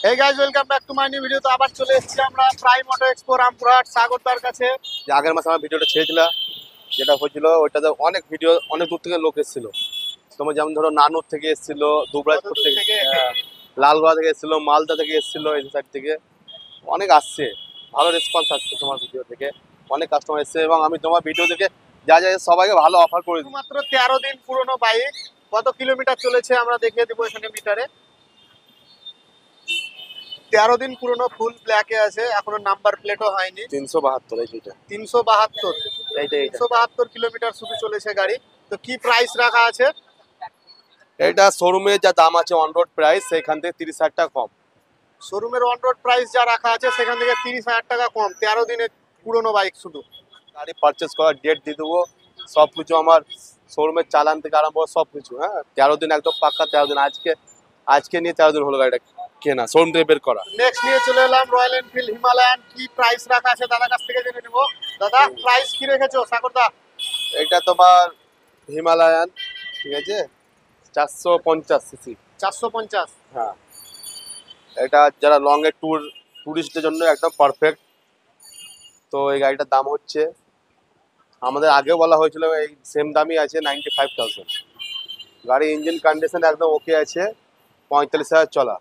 Hey guys, welcome back to my new video. তো আবার চলে এসেছি আমরা প্রাইম অটো এক্সপো রামপুরহাট সাগরদার কাছে। যে আগের মাসে আমার ভিডিওটা ছেড়েছিলাম, যেটা হয়েছিল ওইটাতে অনেক ভিডিও অনেক দূর থেকে লোক এসেছিল। তোমার যেমন ধরো নানুর থেকে এসেছিল, দুবরাজপুর থেকে, লালগোলা থেকে এসেছিল, মালদা থেকে এসেছিল, এই সাইড থেকে অনেক আসছে। ভালো রেসপন্স আসছে তোমার ভিডিও থেকে, অনেক কাস্টমার এসছে এবং আমি তোমার ভিডিও থেকে যা যা সবাইকে ভালো অফার করে দিই। মাত্র 13 দিন পুরনো বাইক, কত কিলোমিটার চলেছে আমরা দেখিয়ে দেবো এখানে মিটারে। 13 দিন পুরনো, ফুল ব্ল্যাকে আছে, এখনো নাম্বার প্লেটও হয়নি। 372 এই যেটা 372 কিলোমিটার শুধু চলেছে গাড়ি। তো কি প্রাইস রাখা আছে? এটা শোরুমে যা দাম আছে অন রোড প্রাইস, সেখান থেকে 30,000 টাকা কম। শোরুমের অন রোড প্রাইস যা রাখা আছে সেখান থেকে 30,000 টাকা কম। 13 দিনের পুরনো বাইক শুধু। গাড়ি পারচেস করার ডেট দিয়ে দেবো, সব কিছু আমার শোরুমের চালান থেকে আরম্ভ করে সব কিছু। হ্যাঁ, 13 দিন একদম পাক্কা 13 দিন। আজকে নিয়ে 13 দিন হলো গাড়িটা কেনা, শোরুম থেকে বের করা। নেক্সট নিয়ে চলে এলাম রয়্যাল এনফিল্ড হিমালয়ান। কি প্রাইস রাখা আছে দাদার কাছ থেকে জেনে নেবো। দাদা প্রাইস কি রেখেছো সাগরদা? এটা তোমার হিমালয়ান, ঠিক আছে, 450 সিসি। 450। হ্যাঁ, এটা যারা লং এর ট্যুরিস্টদের জন্য একদম পারফেক্ট। তো এই গাড়িটার দাম হচ্ছে, আমাদের আগেও বলা হয়েছিল এই সেম দামই আছে, 95,000। গাড়ি ইঞ্জিন কন্ডিশন একদম ওকে আছে, 45,000 চলা।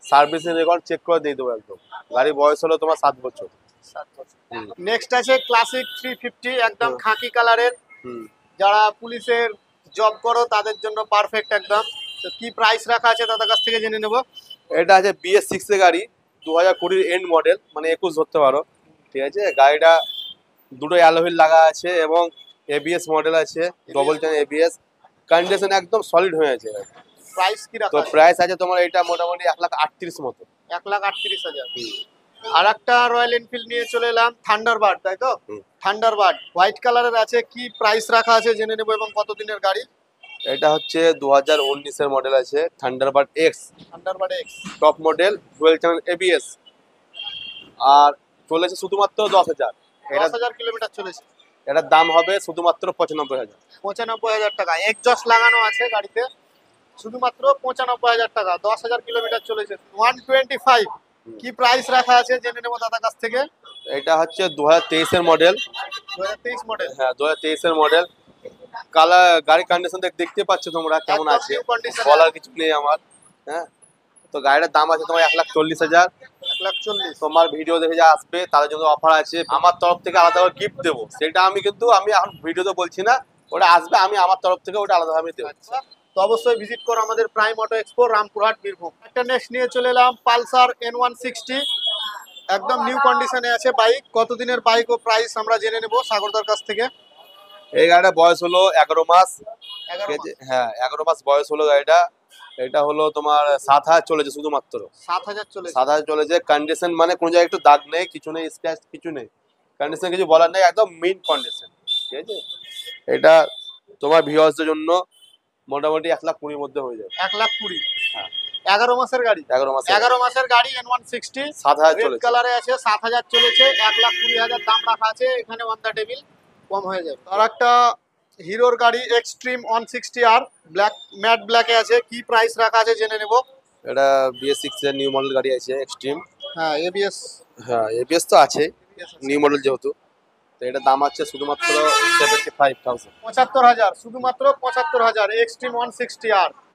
সার্ভিসিং রেকর্ড চেক করে দিয়ে দেবো একদম। গাড়ি বয়স হলো তোমার 7 বছর। নেক্সট আছে ক্লাসিক 350, একদম খাকি কালারের। যারা পুলিশের জব করো তাদের জন্য পারফেক্ট একদম। তো কি প্রাইস রাখা আছে দাদার কাছ থেকে জেনে নেবো। এটা আছে BS6 এর গাড়ি, 2020 এন্ড মডেল, মানে 21 ধরতে পারো। ঠিক আছে, গাড়িটা দুটো অ্যালয় লাগা আছে এবং ABS মডেল আছে, ডবল চেন ABS। কন্ডিশন একদম সলিড হয়ে আছে। প্রাইস কি রাখা তো আছে? প্রাইস আছে তোমার এটা মোটামুটি 1,38,000 মতো। 1,38,000। আর একটা রয়্যাল এনফিল্ড নিয়ে চলে এলাম, থান্ডারবার্ড, তাই তো? থান্ডারবার্ড হোয়াইট কালারের আছে। কি প্রাইস রাখা আছে জেনে নেবো এবং কত দিনের গাড়ি। এটা হচ্ছে 2019 এর মডেল আছে, Thunderbird x. Thunderbird x top model, dual channel ABS। আর চলেছে শুধুমাত্র 10,000। 10,000 কিলোমিটার চলেছে। এটার দাম হবে শুধুমাত্র 95,000। 95,000 টাকা। এক্সজস্ট লাগানো আছে গাড়িতে, শুধুমাত্র 95,000 টাকা। 10,000 কিলোমিটার চলেছে। 125 কি প্রাইস রাখা আছে জেনে নেবো দাদার কাছ থেকে। এটা হচ্ছে 2023 এর মডেল। 2023 মডেল। হ্যাঁ, 2023 এর মডেল। কালার, গাড়ি কন্ডিশন দেখতে পাচ্ছ তোমরা কেমন আছে, বলার কিছু নেই আমার। হ্যাঁ, তো গাড়িটার দাম আছে তোমার 1,40,000। 1,40,000। তোমার ভিডিও দেখে যা আসবে তাদের জন্য অফার আছে। আমার তরফ থেকে আলাদা করে গিফট দেবো, সেটা আমি এখন ভিডিওতে বলছি না, ওটা আসবে, আমি আমার তরফ থেকে ওটা আলাদাভাবে দেবো। তো অবশ্যই ভিজিট করো আমাদের prime auto expo Rampurhat Birbhum. একটা নেক্সট নিয়ে চলে এলাম পালসার N160, একদম নিউ কন্ডিশনে আছে বাইক। কতদিনের বাইক ও প্রাইস আমরা জেনে নেবো সাগরদার কাছ থেকে। এই গাড়িটা বয়স হলো 11 মাস। 11 মাস। হ্যাঁ, 11 মাস বয়স হলো গাড়িটা। এটা হলো তোমার 7,000 চলেছে শুধুমাত্র। 7,000 চলেছে। 7,000 চলেছে। কন্ডিশন মানে কোনো জায়গায় একটু দাগ নেই, কিছু নেই, স্ক্র্যাচ কিছু নেই। কন্ডিশন কিছু বলার নেই, একদম মিন কন্ডিশন। ঠিক আছে, এটা তোমার ভিউয়ার্সদের জন্য মোটামুটি 1,20,000 মধ্যে হয়ে যাবে। 1,20,000। হ্যাঁ, 11 মাসের গাড়ি। 11 মাসের গাড়ি N160 7,000 রেড চলেছে। কালারে আছে। 7,000 চলেছে। 1,20,000 দাম রাখা আছে। এখানে অন দা টেবিল কম হয়ে যাবে। আর একটা হিরোর গাড়ি এক্সট্রিম 160R, ব্ল্যাক, ম্যাট ব্ল্যাকে আছে। কি প্রাইস রাখা আছে জেনে নেব। এটা BS6 এর নিউ মডেল গাড়ি আছে, এক্সট্রিম। হ্যাঁ, ABS। হ্যাঁ, ABS তো আছে, নিউ মডেল যেহেতু। তো এটা দাম আছে শুধুমাত্র 75,000। 75,000, শুধুমাত্র 75,000। Extreme 160R।